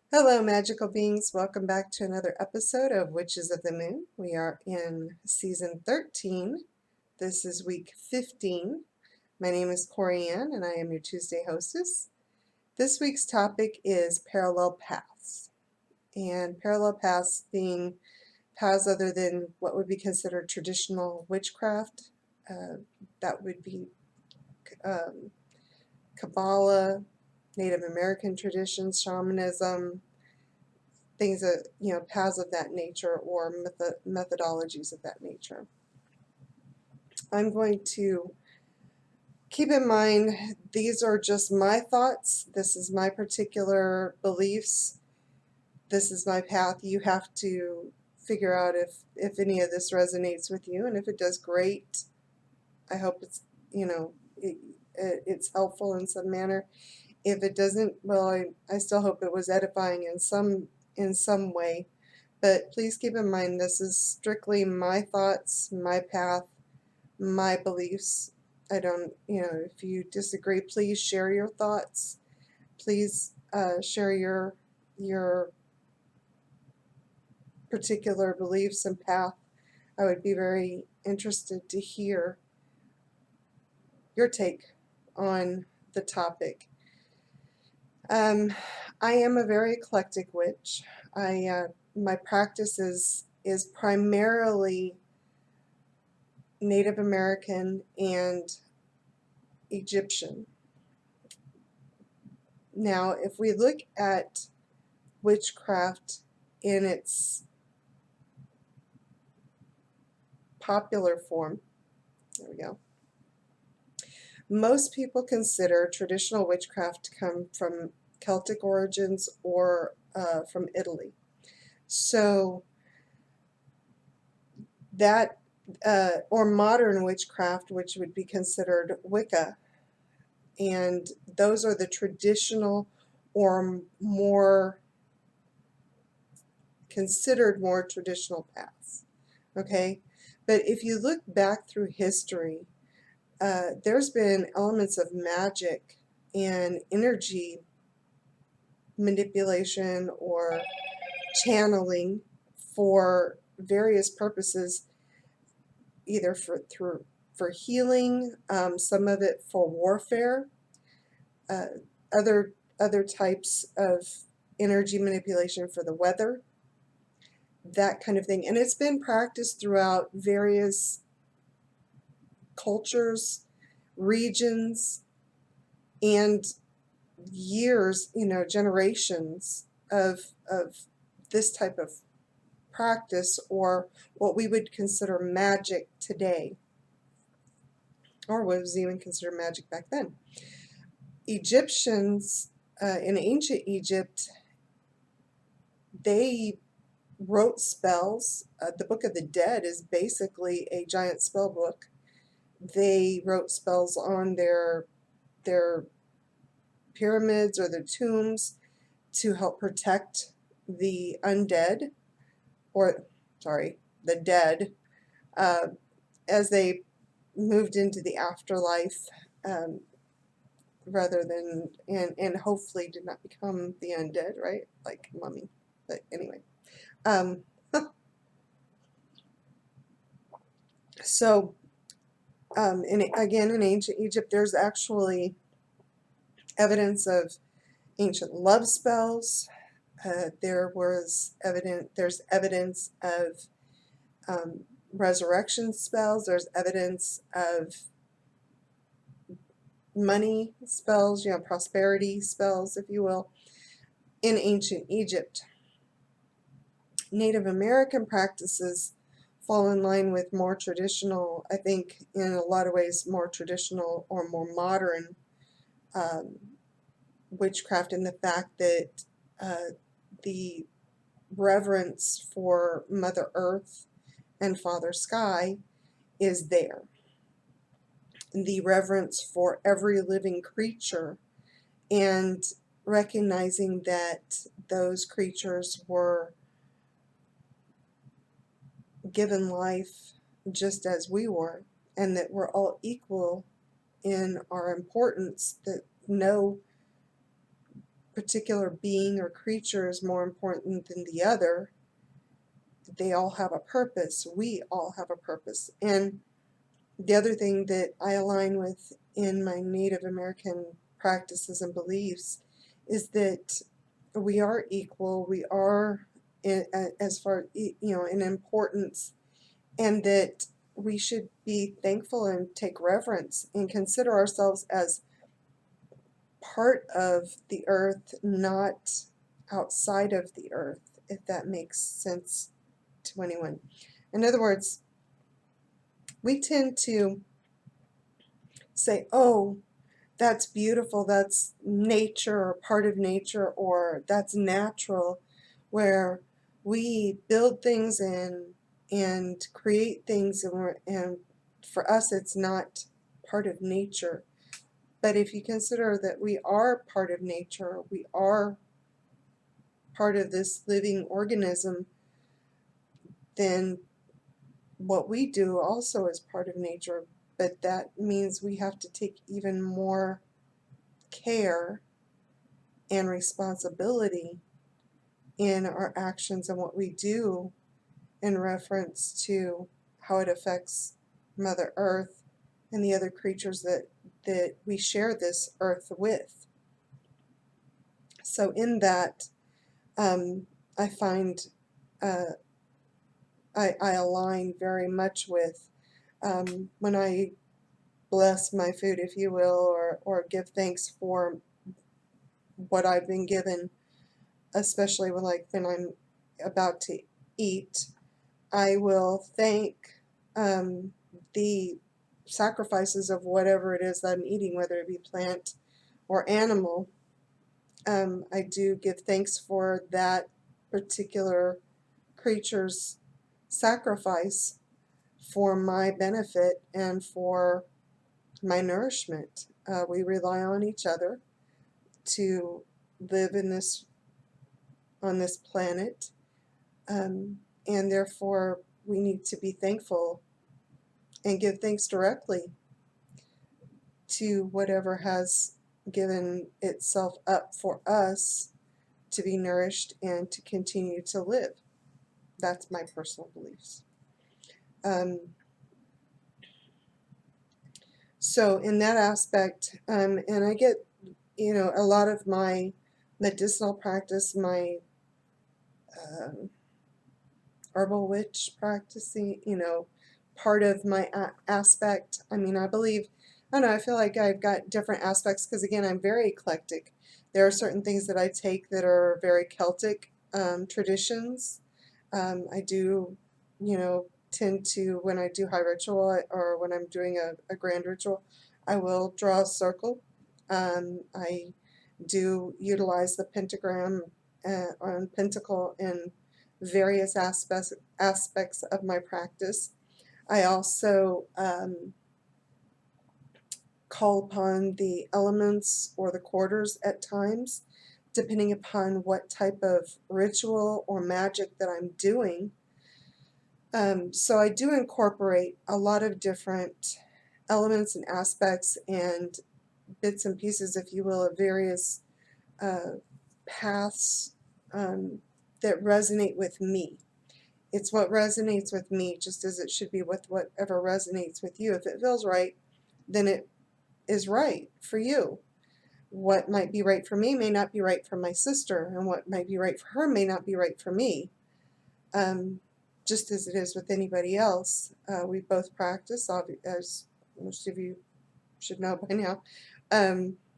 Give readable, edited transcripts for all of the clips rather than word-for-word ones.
Hello, magical beings. Welcome back to another episode of Witches of the Moon. We are in season 13. This is week 15. My name is CORIANN, and I am your Tuesday hostess. This week's topic is parallel paths, and parallel paths being paths other than what would be considered traditional witchcraft. That would be Kabbalah, Native American traditions, shamanism, things that, paths of that nature or methodologies of that nature. I'm going to keep in mind these are just my thoughts. This is my particular beliefs. This is my path. You have to figure out if any of this resonates with you, and if it does, great. I hope it's it's helpful in some manner. If it doesn't, well, I still hope it was edifying in some way. But please keep in mind this is strictly my thoughts, my path, my beliefs. I don't, if you disagree, please share your thoughts. Please share your particular beliefs and path. I would be very interested to hear your take on the topic. I am a very eclectic witch. My practice is primarily Native American and Egyptian. Now, if we look at witchcraft in its popular form, there we go. Most people consider traditional witchcraft to come from Celtic origins or from Italy. So that, or modern witchcraft, which would be considered Wicca, and those are the traditional or more considered more traditional paths. Okay, but if you look back through history, there's been elements of magic and energy manipulation or channeling for various purposes, either for healing, some of it for warfare, other types of energy manipulation for the weather, that kind of thing. And it's been practiced throughout various cultures, regions, and years, generations of this type of practice, or what we would consider magic today, or what was even considered magic back then. Egyptians, in ancient Egypt, they wrote spells. The Book of the Dead is basically a giant spell book. They wrote spells on their pyramids or their tombs to help protect the undead, or the dead, as they moved into the afterlife, rather than, and hopefully did not become the undead, right? Like mummy. But anyway. So, again, in ancient Egypt, there's actually evidence of ancient love spells. There's evidence of resurrection spells. There's evidence of money spells, prosperity spells, if you will, in ancient Egypt. Native American practices fall in line with more traditional, I think in a lot of ways more traditional or more modern witchcraft, in the fact that the reverence for Mother Earth and Father Sky is there. The reverence for every living creature, and recognizing that those creatures were given life just as we were, and that we're all equal in our importance, that no particular being or creature is more important than the other. They all have a purpose. We all have a purpose. And the other thing that I align with in my Native American practices and beliefs is that we are equal. We are, as far in importance, and that we should be thankful and take reverence and consider ourselves as part of the earth, not outside of the earth, if that makes sense to anyone. In other words, we tend to say, oh, that's beautiful, that's nature or part of nature, or that's natural, where we build things and create things, and for us it's not part of nature. But if you consider that we are part of nature, we are part of this living organism, then what we do also is part of nature. But that means we have to take even more care and responsibility in our actions and what we do in reference to how it affects Mother Earth and the other creatures that we share this earth with. So in that, I find I align very much with when I bless my food, if you will, or give thanks for what I've been given, especially when I'm about to eat. I will thank the sacrifices of whatever it is that I'm eating, whether it be plant or animal. I do give thanks for that particular creature's sacrifice for my benefit and for my nourishment. We rely on each other to live on this planet, and therefore we need to be thankful and give thanks directly to whatever has given itself up for us to be nourished and to continue to live. That's my personal beliefs. So in that aspect, and I get, a lot of my medicinal practice, my herbal witch practicing, part of my aspect. I mean, I believe, I don't know, I feel like I've got different aspects because, again, I'm very eclectic. There are certain things that I take that are very Celtic traditions. I do, tend to, when I do high ritual or when I'm doing a grand ritual, I will draw a circle. I do utilize the pentagram on pentacle in various aspects of my practice. I also call upon the elements or the quarters at times, depending upon what type of ritual or magic that I'm doing. So I do incorporate a lot of different elements and aspects and bits and pieces, if you will, of various paths that resonate with me. It's what resonates with me, just as it should be with whatever resonates with you. If it feels right, then it is right for you. What might be right for me may not be right for my sister, and what might be right for her may not be right for me. Just as it is with anybody else. We both practice, as most of you should know by now,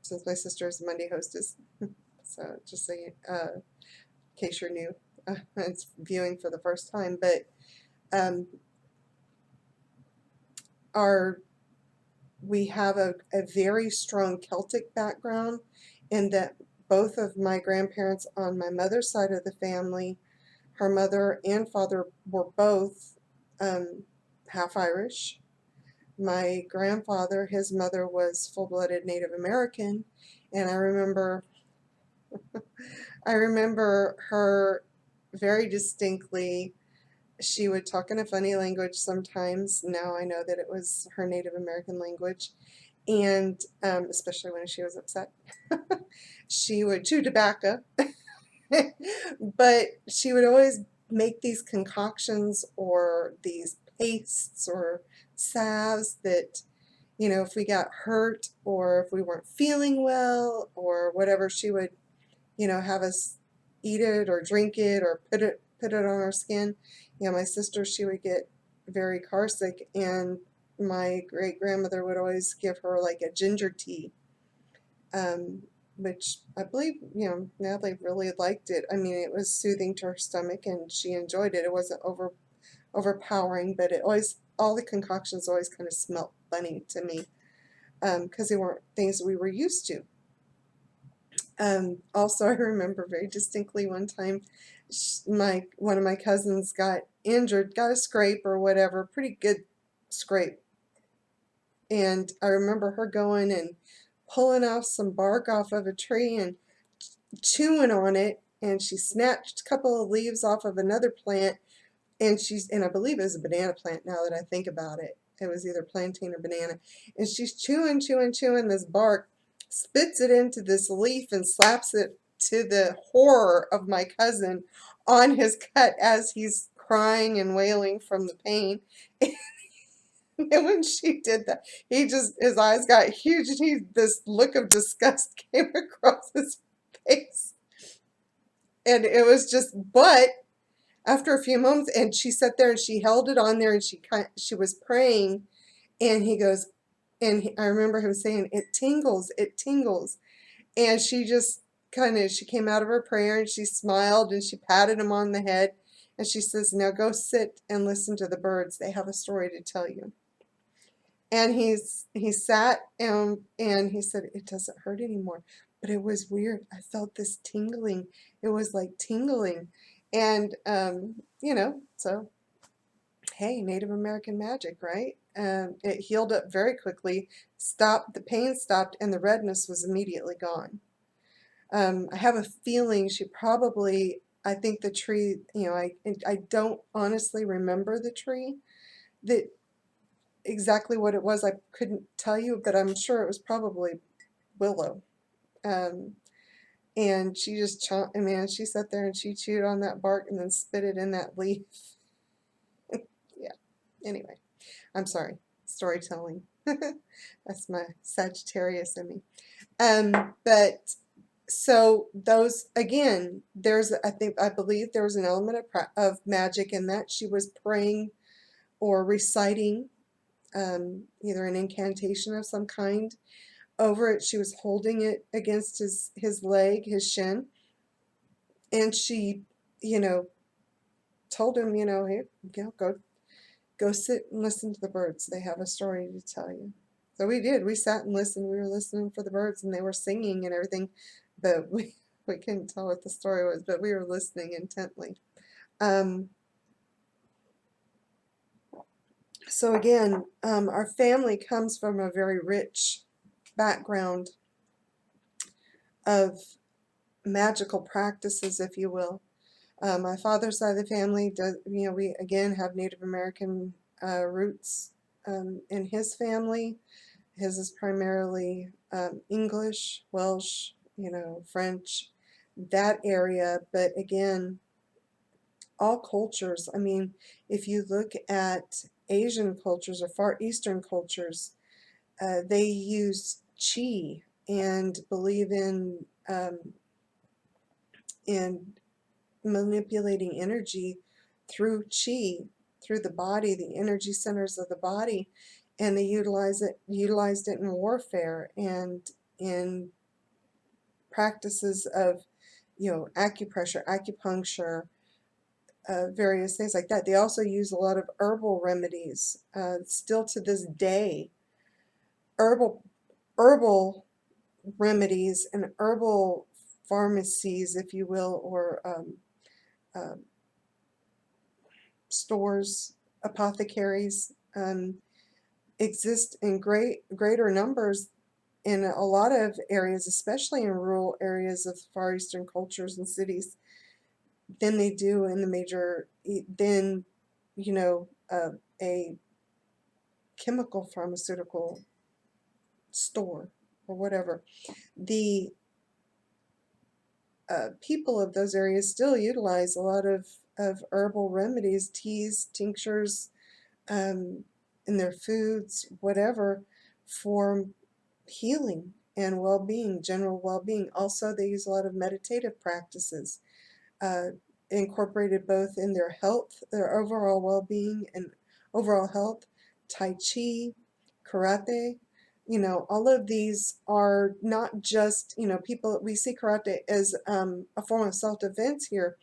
since my sister is the Monday hostess. So just so you, in case you're new, it's viewing for the first time. But we have a very strong Celtic background in that both of my grandparents on my mother's side of the family, her mother and father were both half Irish. My grandfather, his mother was full-blooded Native American, and I remember her very distinctly. She would talk in a funny language sometimes. Now I know that it was her Native American language. and especially when she was upset. She would chew tobacco, but she would always make these concoctions or these pastes or salves that, if we got hurt or if we weren't feeling well or whatever, she would, have us eat it or drink it or put it on our skin. My sister, she would get very car sick, and my great grandmother would always give her like a ginger tea, which I believe, Natalie really liked it. I mean, it was soothing to her stomach, and she enjoyed it. It wasn't overpowering, but all the concoctions always kind of smelt funny to me, because they weren't things we were used to. Also, I remember very distinctly one time, one of my cousins got injured, got a scrape or whatever, pretty good scrape, and I remember her going and pulling off some bark off of a tree and chewing on it, and she snatched a couple of leaves off of another plant, and I believe it was a banana plant now that I think about it. It was either plantain or banana. And she's chewing this bark, spits it into this leaf and slaps it, to the horror of my cousin, on his cut as he's crying and wailing from the pain. And when she did that, his eyes got huge, and this look of disgust came across his face. And it was but after a few moments, and she sat there and she held it on there, and she was praying, and he goes, I remember him saying, "It tingles, it tingles," and she just she came out of her prayer and she smiled and she patted him on the head, and she says, "Now go sit and listen to the birds. They have a story to tell you." And he sat, and he said, "It doesn't hurt anymore." But it was weird. I felt this tingling. It was like tingling. And, so, hey, Native American magic, right? It healed up very quickly, the pain stopped, and the redness was immediately gone. I have a feeling I think the tree, I don't honestly remember the tree, that exactly what it was. I couldn't tell you, but I'm sure it was probably willow. Um, and she just she sat there and she chewed on that bark and then spit it in that leaf. Yeah. Anyway, I'm sorry. Storytelling. That's my Sagittarius in me. But so those, again, I believe there was an element of magic in that. She was praying or reciting either an incantation of some kind over it. She was holding it against his leg, his shin, and she, told him, "Hey, go sit and listen to the birds. They have a story to tell you." So we did. We sat and listened. We were listening for the birds, and they were singing and everything, but we couldn't tell what the story was, but we were listening intently. So again, our family comes from a very rich background of magical practices, if you will. My father's side of the family does, we again have Native American roots in his family. His is primarily English, Welsh, French, that area. But again, all cultures. I mean, if you look at Asian cultures or Far Eastern cultures, they use chi and believe in manipulating energy through chi, through the body, the energy centers of the body, and they utilized it in warfare and in practices of, acupressure, acupuncture, various things like that. They also use a lot of herbal remedies. Still to this day, herbal herbal remedies and herbal pharmacies, if you will, or uh, stores, apothecaries, exist in greater numbers in a lot of areas, especially in rural areas of Far Eastern cultures and cities, than they do in the major, than, a chemical pharmaceutical store or whatever. The people of those areas still utilize a lot of herbal remedies, teas, tinctures, in their foods, whatever, for healing and well-being, general well-being. Also, they use a lot of meditative practices, uh, incorporated both in their health, their overall well-being and overall health. Tai Chi, karate, all of these are not just, people, we see karate as a form of self-defense here,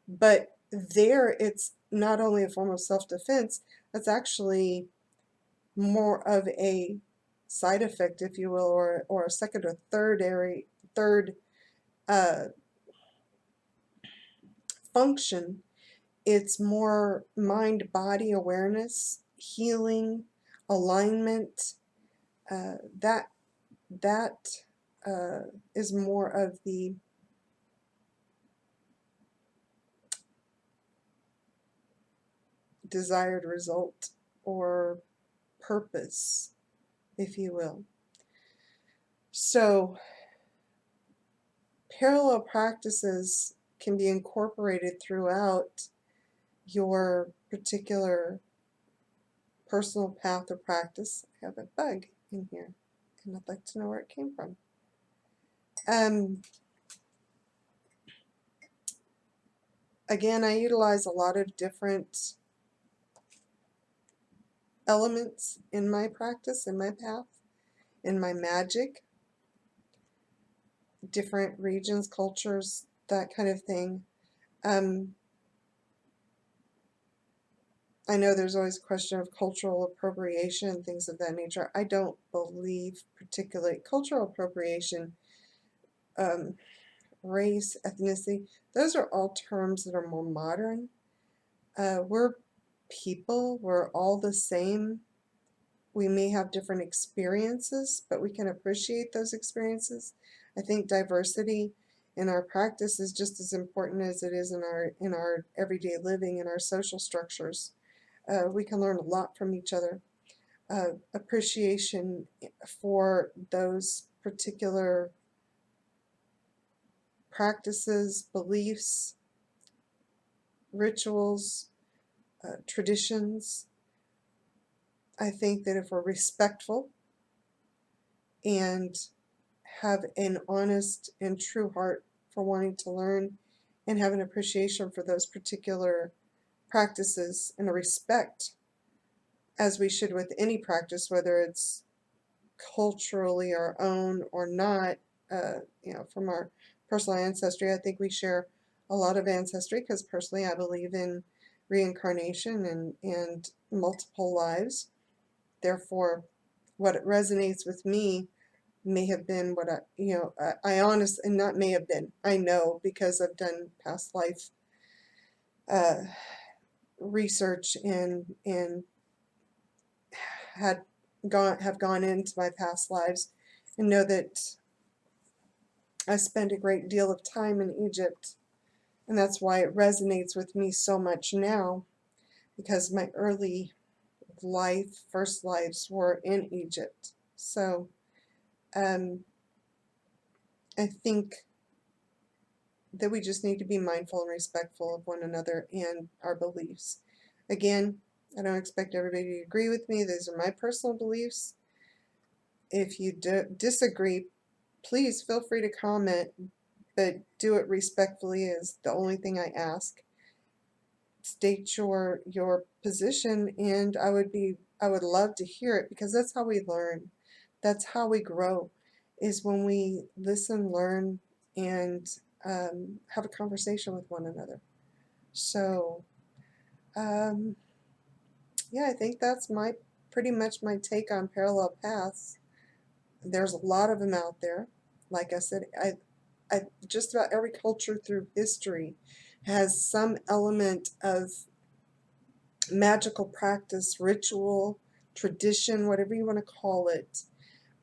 but there it's not only a form of self-defense, it's actually more of a side effect, if you will, or a second or third uh, function. It's more mind-body awareness, healing, alignment. That is more of the desired result or purpose, if you will. So parallel practices can be incorporated throughout your particular personal path of practice. I have a bug in here, and I'd like to know where it came from. Again, I utilize a lot of different elements in my practice, in my path, in my magic, different regions, cultures, that kind of thing. I know there's always a question of cultural appropriation and things of that nature. I don't believe particularly cultural appropriation, race, ethnicity, those are all terms that are more modern. We're people, we're all the same. We may have different experiences, but we can appreciate those experiences. I think diversity in our practice is just as important as it is in our everyday living, in our social structures. We can learn a lot from each other. Appreciation for those particular practices, beliefs, rituals, traditions. I think that if we're respectful and have an honest and true heart for wanting to learn and have an appreciation for those particular practices and a respect, as we should with any practice, whether it's culturally our own or not, from our personal ancestry. I think we share a lot of ancestry because personally I believe in reincarnation and multiple lives. Therefore, what resonates with me may have been what I honestly, and not may have been, I know because I've done past life uh, research and have gone into my past lives and know that I spent a great deal of time in Egypt, and that's why it resonates with me so much now, because my early first lives were in Egypt. So I think that we just need to be mindful and respectful of one another and our beliefs. Again, I don't expect everybody to agree with me. These are my personal beliefs. If you disagree, please feel free to comment, but do it respectfully is the only thing I ask. State your position, and I would love to hear it, because that's how we learn. That's how we grow, is when we listen, learn, and have a conversation with one another. So, yeah, I think that's pretty much my take on parallel paths. There's a lot of them out there. Like I said, just about every culture through history has some element of magical practice, ritual, tradition, whatever you want to call it.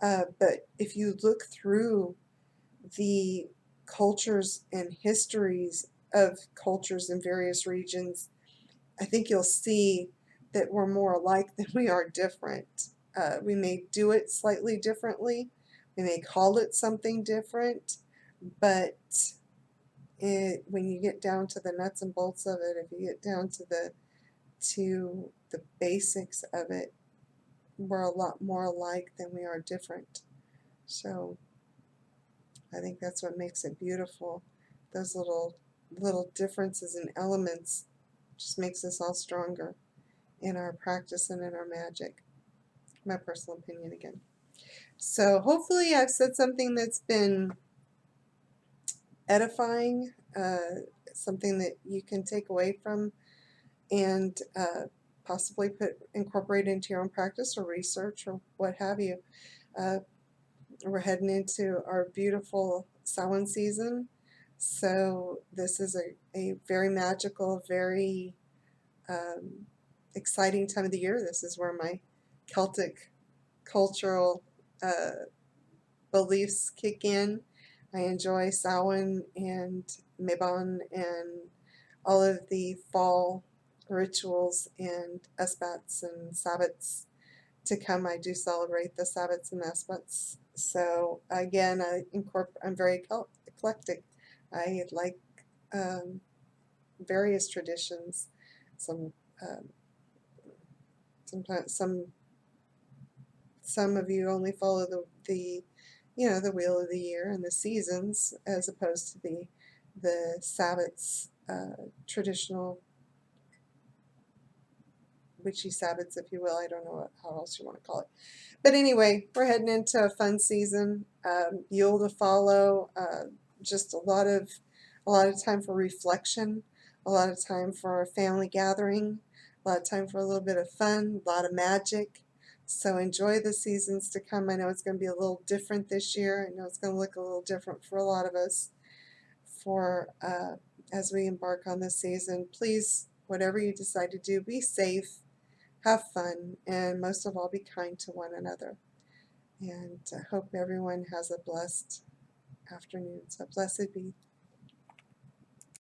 But if you look through the cultures and histories of cultures in various regions, I think you'll see that we're more alike than we are different. We may do it slightly differently. We may call it something different, but when you get down to the nuts and bolts of it, if you get down to the basics of it, we're a lot more alike than we are different. So I think that's what makes it beautiful. Those little differences in elements just makes us all stronger in our practice and in our magic. My personal opinion again. So hopefully I've said something that's been edifying, something that you can take away from and possibly incorporate into your own practice or research or what have you. We're heading into our beautiful Samhain season, so this is a very magical, very exciting time of the year. This is where my Celtic cultural beliefs kick in. I enjoy Samhain and Mabon and all of the fall rituals and Esbats and Sabbats to come. I do celebrate the Sabbats and Esbats. So again, I'm very eclectic. I like various traditions. Some sometimes some of you only follow the the wheel of the year and the seasons as opposed to the Sabbats, traditional witchy Sabbats, if you will. I don't know how else you want to call it. But anyway, we're heading into a fun season. Yule to follow. Just a lot of time for reflection, a lot of time for a family gathering, a lot of time for a little bit of fun, a lot of magic. So enjoy the seasons to come. I know it's going to be a little different this year. I know it's going to look a little different for a lot of us as we embark on this season. Please, whatever you decide to do, be safe, have fun, and most of all, be kind to one another. And I hope everyone has a blessed afternoon. So blessed be.